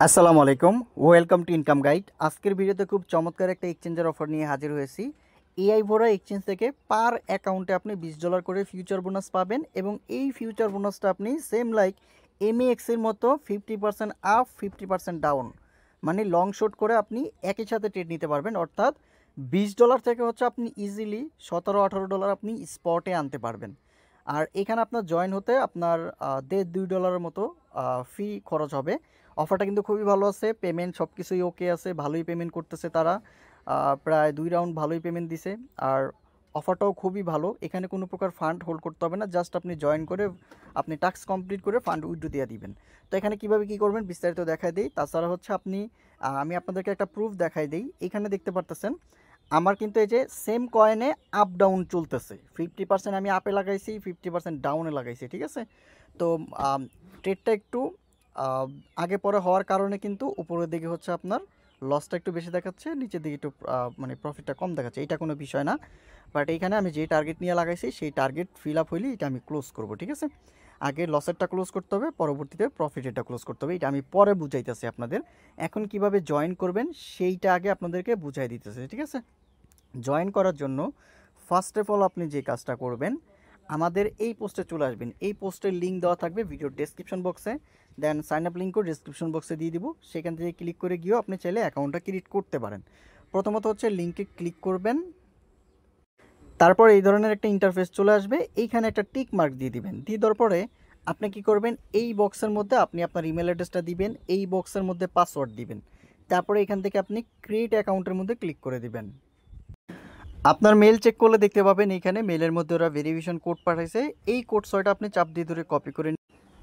আসসালামু আলাইকুম, welcome to income guide. আজকের ভিডিওতে খুব চমৎকার একটা এক্সচেঞ্জের অফার নিয়ে হাজির হয়েছি। এআই ভোরা এক্সচেঞ্জ থেকে পার অ্যাকাউন্টে আপনি $20 করে ফিউচার বোনাস পাবেন এবং এই ফিউচার বোনাসটা আপনি সেম লাইক এমএএক্সের মতো 50% আপ 50% ডাউন মানে লং শর্ট করে আপনি একই সাথে ট্রেড নিতে পারবেন। অর্থাৎ $20 থেকে হচ্ছে আপনি ইজিলি $17-18 আপনি স্পটে আনতে পারবেন। আর এখানে আপনার জয়েন হতে আপনার $1.5-2 মতো ফি খরচ হবে। অফারটা কিন্তু খুবই ভালো আছে, পেমেন্ট সব কিছুই ওকে আছে, ভালোই পেমেন্ট করতেছে তারা। প্রায় 2 রাউন্ড ভালোই পেমেন্ট দিছে। আর অফারটাও খুবই ভালো, এখানে কোনো প্রকার ফান্ড হোল্ড করতে হবে না, জাস্ট আপনি জয়েন করে আপনি টাস্ক কমপ্লিট করে ফান্ড উইথড্র দিয়ে দিবেন। তো এখানে কীভাবে কী করবেন বিস্তারিত দেখাই দিই। তাছাড়া হচ্ছে আপনি আমি আপনাদেরকে একটা প্রুফ দেখাই দিই। এখানে দেখতে পারতেছেন আমার কিন্তু এই যে সেম কয়েনে আপ ডাউন চলতেছে। 50% আমি আপে লাগাইছি, 50% ডাউনে লাগাইছি, ঠিক আছে। তো ট্রেডটা একটু আগে পরে হওয়ার কারণে কিন্তু উপরের দিকে হচ্ছে আপনার লসটা একটু বেশি দেখাচ্ছে, নিচের দিকে একটু মানে প্রফিটটা কম দেখাচ্ছে। এটা কোনো বিষয় না, বাট এইখানে আমি যে টার্গেট নিয়ে লাগাইছি সেই টার্গেট ফিল আপ হইলে এটা আমি ক্লোজ করব, ঠিক আছে। আগে লসেরটা ক্লোজ করতে হবে, পরবর্তীতে প্রফিটেরটা ক্লোজ করতে হবে। এটা আমি পরে বুঝাইতেছি আপনাদের। এখন কিভাবে জয়েন করবেন সেইটা আগে আপনাদেরকে বুঝাই দিতেছে, ঠিক আছে। জয়েন করার জন্য ফার্স্ট অফ অল আপনি যে কাজটা করবেন, আমাদের এই পোস্টে চলে আসবেন। এই পোস্টের লিঙ্ক দেওয়া থাকবে ভিডিওর ডেসক্রিপশন বক্সে, দেন সাইন আপ লিঙ্কও ডেসক্রিপশন বক্সে দিয়ে দিব। সেখান থেকে ক্লিক করে গিয়েও আপনি চাইলে অ্যাকাউন্টটা ক্রিয়েট করতে পারেন। প্রথমত হচ্ছে লিঙ্কে ক্লিক করবেন, তারপর এই ধরনের একটা ইন্টারফেস চলে আসবে। এইখানে একটা টিক মার্ক দিয়ে দিবেন। দিয়ে দেওয়ার পরে আপনি কি করবেন, এই বক্সের মধ্যে আপনি আপনার ইমেল অ্যাড্রেসটা দিবেন, এই বক্সের মধ্যে পাসওয়ার্ড দিবেন। তারপরে এখান থেকে আপনি ক্রিয়েট অ্যাকাউন্টের মধ্যে ক্লিক করে দিবেন। আপনার মেল চেক করলে দেখতে পাবেন এইখানে মেলের মধ্যে ওরা ভেরিফিকেশন কোড পাঠাইছে। এই কোড 6টা আপনি চাপ দিয়ে ধরে কপি করে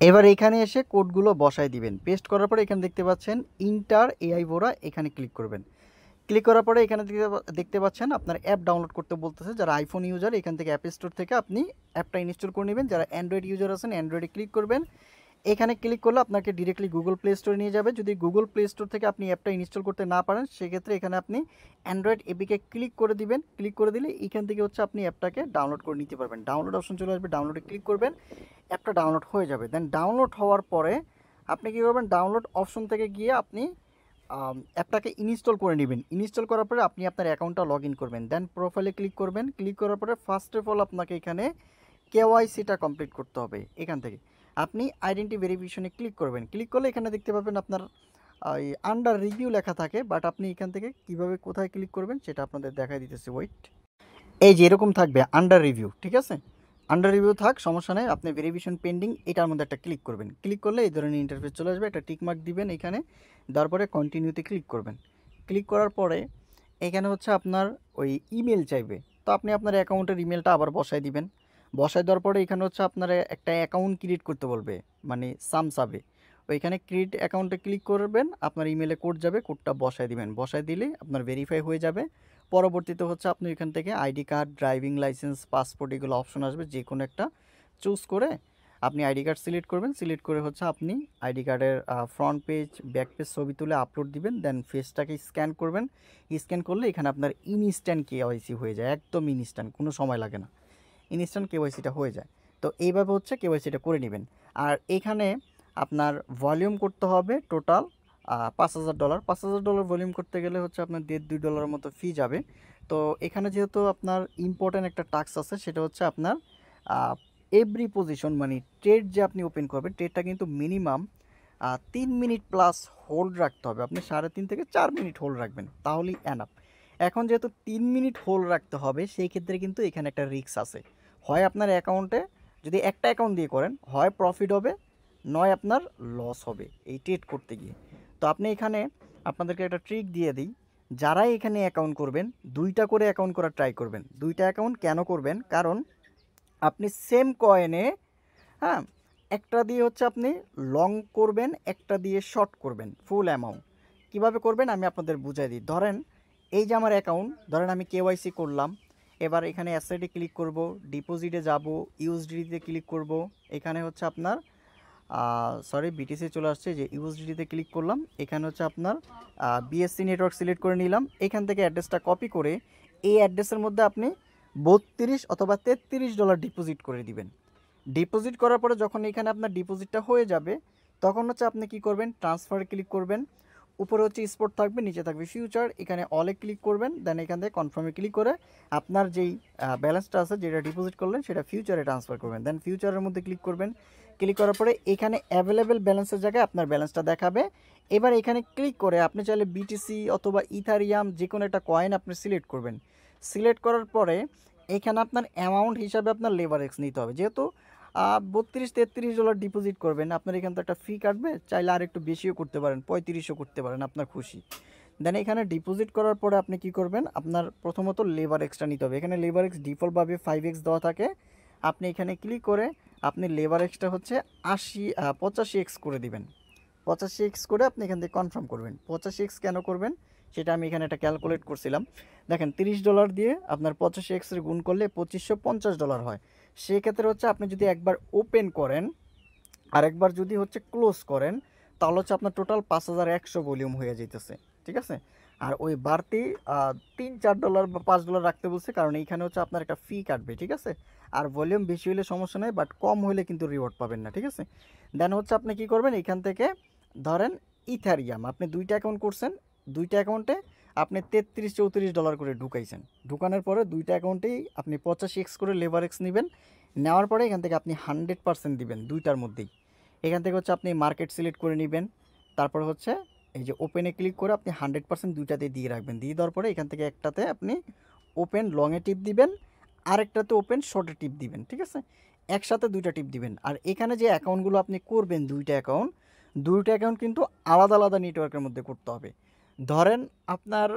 এবার এখানে এসে কোডগুলো বসায় দিবেন। পেস্ট করার পরে এখানে দেখতে পাচ্ছেন ইন্টার এআই ভোরা, এখানে ক্লিক করবেন। ক্লিক করার পরে এখানে দেখতে পাচ্ছেন আপনার অ্যাপ ডাউনলোড করতে বলতেছে। যারা আইফোন ইউজার এখান থেকে অ্যাপ স্টোর থেকে আপনি অ্যাপটা ইনস্টল করে নেবেন। যারা অ্যান্ড্রয়েড ইউজার আছেন অ্যান্ড্রয়েডে ক্লিক করবেন। এখানে ক্লিক করলে আপনাকে ডিরেক্টলি গুগল প্লে স্টোরে নিয়ে যাবে। যদি গুগল প্লে স্টোর থেকে আপনি অ্যাপটা ইনস্টল করতে না পারেন সেক্ষেত্রে এখানে আপনি অ্যান্ড্রয়েড এপিকে ক্লিক করে দিবেন। ক্লিক করে দিলে এখান থেকে হচ্ছে আপনি অ্যাপটাকে ডাউনলোড করে নিতে পারবেন। ডাউনলোড অপশন চলে আসবে, ডাউনলোডে ক্লিক করবেন, অ্যাপটা ডাউনলোড হয়ে যাবে। দেন ডাউনলোড হওয়ার পরে আপনি কী করবেন, ডাউনলোড অপশন থেকে গিয়ে আপনি অ্যাপটাকে ইনস্টল করে নেবেন। ইনস্টল করার পরে আপনি আপনার অ্যাকাউন্টটা লগ ইন করবেন। দেন প্রোফাইলে ক্লিক করবেন। ক্লিক করার পরে ফার্স্ট অফ অল আপনাকে এখানে কেওয়াইসিটা কমপ্লিট করতে হবে। এখান থেকে আপনি আইডেন্টি ভেরিফিকেশনে ক্লিক করবেন। ক্লিক করলে এখানে দেখতে পাবেন আপনার আন্ডার রিভিউ লেখা থাকে, বাট আপনি এখান থেকে কিভাবে কোথায় ক্লিক করবেন সেটা আপনাদের দেখাই দিতেছি। ওয়েট, এই যে এরকম থাকবে আন্ডার রিভিউ, ঠিক আছে। আন্ডার রিভিউ থাক, সমস্যা নেই। আপনি ভেরিফিকেশন পেন্ডিং এটার মধ্যে একটা ক্লিক করবেন। ক্লিক করলে এই ধরনের ইন্টারফেস চলে আসবে, একটা টিক মার্ক দিবেন এখানে, দেওয়ার পরে কন্টিনিউতে ক্লিক করবেন। ক্লিক করার পরে এখানে হচ্ছে আপনার ওই ইমেল চাইবে। তো আপনি আপনার অ্যাকাউন্টের ইমেলটা আবার বসায় দিবেন। বসায় দেওয়ার পরে এখানে হচ্ছে আপনার একটা অ্যাকাউন্ট ক্রিয়েট করতে বলবে, মানে সামসাবে। ওইখানে ক্রিয়েট অ্যাকাউন্টে ক্লিক করবেন, আপনার ইমেলে কোড যাবে, কোডটা বসায় দিবেন। বসায় দিলে আপনার ভেরিফাই হয়ে যাবে। পরবর্তীতে হচ্ছে আপনি এখান থেকে ID card, driving licence, passport এগুলো অপশন আসবে, যে কোনো একটা চুজ করে আপনি আইডি কার্ড সিলেক্ট করবেন। সিলেক্ট করে হচ্ছে আপনি আইডি কার্ডের ফ্রন্ট পেজ, ব্যাক পেজ ছবি তুলে আপলোড দিবেন। দেন ফেসটাকে স্ক্যান করবেন। স্ক্যান করলে এখানে আপনার ইনস্ট্যান্ট কেওয়াইসি হয়ে যায়, একদম ইনস্ট্যান্ট, কোনো সময় লাগে না, ইনস্ট্যান্ট কেওয়াইসিটা হয়ে যায়। তো এইভাবে হচ্ছে কেওয়াইসিটা করে নেবেন। আর এখানে আপনার ভলিউম করতে হবে টোটাল $5,000। $5,000 ভলিউম করতে গেলে হচ্ছে আপনার $1.5-2 মতো ফি যাবে। তো এখানে যেহেতু আপনার ইম্পর্ট্যান্ট একটা টাস্ক আছে, সেটা হচ্ছে আপনার এভরি পজিশন মানে ট্রেড যে আপনি ওপেন করবেন, ট্রেডটা কিন্তু মিনিমাম 3 মিনিট প্লাস হোল্ড রাখতে হবে। আপনি 3.5 থেকে 4 মিনিট হোল্ড রাখবেন, তাহলেই এনাফ। এখন যেহেতু 3 মিনিট হোল্ড রাখতে হবে, সেই ক্ষেত্রে কিন্তু এখানে একটা রিস্ক আছে। হয় আপনার অ্যাকাউন্টে যদি একটা অ্যাকাউন্ট দিয়ে করেন, হয় প্রফিট হবে, নয় আপনার লস হবে এই ট্রেড করতে গিয়ে। তো আপনি এখানে আপনাদেরকে একটা ট্রিক দিয়ে দিই, যারাই এখানে অ্যাকাউন্ট করবেন 2টা করে অ্যাকাউন্ট করার ট্রাই করবেন। 2টা অ্যাকাউন্ট কেন করবেন, কারণ আপনি সেম কয়েনে, হ্যাঁ, একটা দিয়ে হচ্ছে আপনি লং করবেন, একটা দিয়ে শর্ট করবেন ফুল অ্যামাউন্ট। কিভাবে করবেন আমি আপনাদের বুঝাই দিই। ধরেন এই যে আমার অ্যাকাউন্ট, ধরেন আমি কেওয়াইসি করলাম। এবার এখানে অ্যাসেটে ক্লিক করব, ডিপোজিটে যাব, ইউএসডিতে ক্লিক করব। এখানে হচ্ছে আপনার বিটিসি চলে আসছে, যে ইউএসডিতে ক্লিক করলাম। এখানে হচ্ছে আপনার বিএসসি নেটওয়ার্ক সিলেক্ট করে নিলাম। এখান থেকে অ্যাড্রেসটা কপি করে এই অ্যাড্রেসের মধ্যে আপনি $32 অথবা $33 ডিপোজিট করে দিবেন। ডিপোজিট করার পরে যখন এখানে আপনার ডিপোজিটটা হয়ে যাবে, তখন হচ্ছে আপনি কি করবেন, ট্রান্সফারে ক্লিক করবেন, উপরে হচ্ছে স্পট থাকবে, নিচে থাকবে ফিউচার, এখানে অলে ক্লিক করবেন, দেন এখান থেকে কনফার্মে ক্লিক করে আপনার যেই ব্যালেন্সটা আছে যেটা ডিপোজিট করলেন সেটা ফিউচারে ট্রান্সফার করবেন, দেন ফিউচারের মধ্যে ক্লিক করবেন। ক্লিক করার পরে এখানে অ্যাভেলেবেল ব্যালেন্সের জায়গায় আপনার ব্যালেন্সটা দেখাবে। এবার এখানে ক্লিক করে আপনি চাইলে বিটিসি অথবা ইথারিয়াম যে কোনো একটা কয়েন আপনি সিলেক্ট করবেন। সিলেক্ট করার পরে এখানে আপনার অ্যামাউন্ট হিসাবে আপনার লেভারেক্স নিতে হবে, যেহেতু $32-33 ডিপোজিট করবেন, আপনার এখান থেকে একটা ফি কাটবে, চাইলে আর একটু বেশিও করতে পারেন, 35ও করতে পারেন, আপনার খুশি। দেন এখানে ডিপোজিট করার পরে আপনি কি করবেন, আপনার প্রথমত লেবার এক্সট্রা নিতে হবে। এখানে লেবার এক্স ডিফল্টভাবে 5x দেওয়া থাকে, আপনি এখানে ক্লিক করে আপনি লেবার এক্সট্রা হচ্ছে 85x করে দিবেন। 85x করে আপনি এখান থেকে কনফার্ম করবেন। 85x কেন করবেন সেটা আমি এখানে একটা ক্যালকুলেট করছিলাম। দেখেন $30 দিয়ে আপনার 85x এর গুণ করলে $2550 হয়। সেক্ষেত্রে হচ্ছে আপনি যদি একবার ওপেন করেন আর একবার যদি হচ্ছে ক্লোজ করেন তাহলে হচ্ছে আপনার টোটাল 5100 ভলিউম হয়ে যেতেছে, ঠিক আছে। আর ওই বাড়তি $3-4 বা $5 রাখতে বলছে, কারণ এইখানে হচ্ছে আপনার একটা ফি কাটবে, ঠিক আছে। আর ভলিউম বেশি হলে সমস্যা নেই, বাট কম হলে কিন্তু রিওয়ার্ড পাবেন না, ঠিক আছে। দেন হচ্ছে আপনি কি করবেন, এখান থেকে ধরেন ইথারিয়াম আপনি 2টা অ্যাকাউন্ট করছেন, 2টা অ্যাকাউন্টে আপনি $33-34 করে ঢুকাইছেন। ঢুকানোর পরে 2টা অ্যাকাউন্টেই আপনি 85x করে লেবার এক্স নেবেন। নেওয়ার পরে এখান থেকে আপনি 100% দিবেন 2টার মধ্যেই। এখান থেকে হচ্ছে আপনি মার্কেট সিলেক্ট করে নেবেন, তারপর হচ্ছে এই যে ওপেনে ক্লিক করে আপনি 100% 2টাতে দিয়ে রাখবেন। দিয়ে দেওয়ার পরে এখান থেকে একটাতে আপনি ওপেন লংয়ে টিপ দিবেন, আরেকটাতে ওপেন শর্টে টিপ দিবেন, ঠিক আছে। একসাথে 2টা টিপ দিবেন। আর এখানে যে অ্যাকাউন্টগুলো আপনি করবেন 2টা অ্যাকাউন্ট কিন্তু আলাদা আলাদা নেটওয়ার্কের মধ্যে করতে হবে। ধরেন আপনার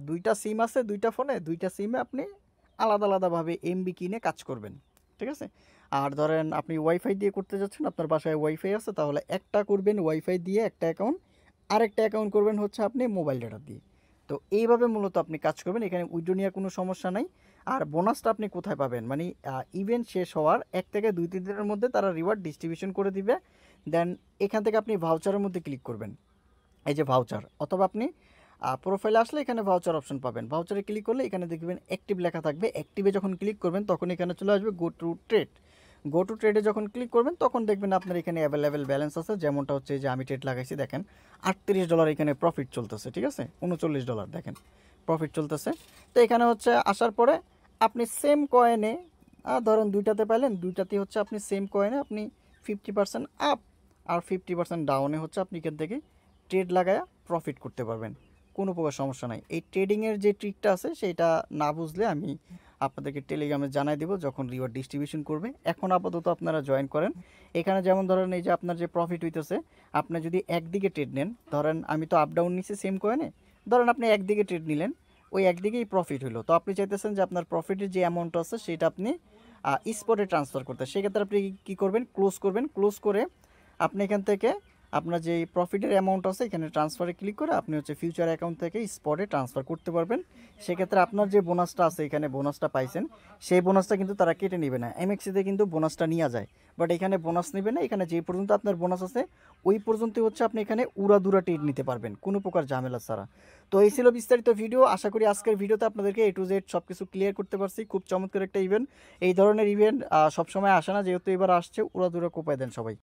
2টা সিম আছে, 2টা ফোনে, 2টা সিমে আপনি আলাদা আলাদাভাবে এমবি কিনে কাজ করবেন, ঠিক আছে। আর ধরেন আপনি ওয়াইফাই দিয়ে করতে যাচ্ছেন, আপনার বাসায় ওয়াইফাই আছে, তাহলে একটা করবেন ওয়াইফাই দিয়ে একটা অ্যাকাউন্ট, আরেকটা অ্যাকাউন্ট করবেন হচ্ছে আপনি মোবাইল ডাটা দিয়ে। তো এইভাবে মূলত আপনি কাজ করবেন, এখানে উইথড্র নিয়ে কোনো সমস্যা নাই। আর বোনাসটা আপনি কোথায় পাবেন, মানে ইভেন্ট শেষ হওয়ার 1 থেকে 2-3 দিনের মধ্যে তারা রিওয়ার্ড ডিস্ট্রিবিউশন করে দিবে। দেন এখান থেকে আপনি ভাউচারের মধ্যে ক্লিক করবেন, এই যে ভাউচার, অথবা আপনি প্রোফাইলে আসলে এখানে ভাউচার অপশন পাবেন। ভাউচারে ক্লিক করলে এখানে দেখবেন অ্যাক্টিভ লেখা থাকবে। অ্যাক্টিভে যখন ক্লিক করবেন তখন এখানে চলে আসবে go to trade. Go to ট্রেডে যখন ক্লিক করবেন তখন দেখবেন আপনার এখানে অ্যাভেলেবেল ব্যালেন্স আছে, যেমনটা হচ্ছে যে আমি ট্রেড লাগাইছি, দেখেন $38 এখানে প্রফিট চলতেছে, ঠিক আছে। $39 দেখেন প্রফিট চলতেছে। তো এখানে হচ্ছে আসার পরে আপনি সেম কয়েনে ধরেন 2টাতে পাইলেন, 2টাতে হচ্ছে আপনি সেম কয়েনে আপনি 50% আপ আর 50% ডাউনে হচ্ছে আপনি এখান থেকে ট্রেড লাগায়া প্রফিট করতে পারবেন, কোনো প্রকার সমস্যা নাই। এই ট্রেডিংয়ের যে ট্রিকটা আছে সেটা না বুঝলে আমি আপনাদেরকে টেলিগ্রামে জানাই দেবো যখন রিওয়ার্ড ডিস্ট্রিবিউশন করবে। এখন আপাতত আপনারা জয়েন করেন। এখানে যেমন ধরেন এই যে আপনার যে প্রফিট হইতেছে, আপনি যদি একদিকে ট্রেড নেন, ধরেন আমি তো আপ ডাউন নিচ্ছি সেম কয়েনে, ধরেন আপনি একদিকে ট্রেড নিলেন, ওই একদিকেই প্রফিট হলো, তো আপনি চাইতেছেন যে আপনার প্রফিটের যে অ্যামাউন্ট আছে সেটা আপনি স্পটে ট্রান্সফার করতে, সেক্ষেত্রে আপনি কী করবেন, ক্লোজ করবেন। ক্লোজ করে আপনি এখান থেকে আপনার যে প্রফিটের অ্যামাউন্ট আছে এখানে ট্রান্সফারে ক্লিক করে আপনি হচ্ছে ফিউচার অ্যাকাউন্ট থেকে স্পটে ট্রান্সফার করতে পারবেন। সেক্ষেত্রে আপনার যে বোনাসটা আছে, এখানে বোনাসটা পাইছেন, সেই বোনাসটা কিন্তু তারা কেটে নেবে না। এমএক্সিতে কিন্তু বোনাসটা নেওয়া যায়, বাট এখানে বোনাস নেবে না। এখানে যে পর্যন্ত আপনার বোনাস আছে ওই পর্যন্ত হচ্ছে আপনি এখানে উড়াদুরা ট্রেড নিতে পারবেন কোনো প্রকার ঝামেলা ছাড়া। তো এই ছিল বিস্তারিত ভিডিও। আশা করি আজকের ভিডিওতে আপনাদেরকে A to Z সব কিছু ক্লিয়ার করতে পারছি। খুব চমৎকার একটা ইভেন্ট। এই ধরনের ইভেন্ট সবসময় আসে না, যেহেতু এবার আসছে, উড়াদুরা কোপায় দেন সবাই।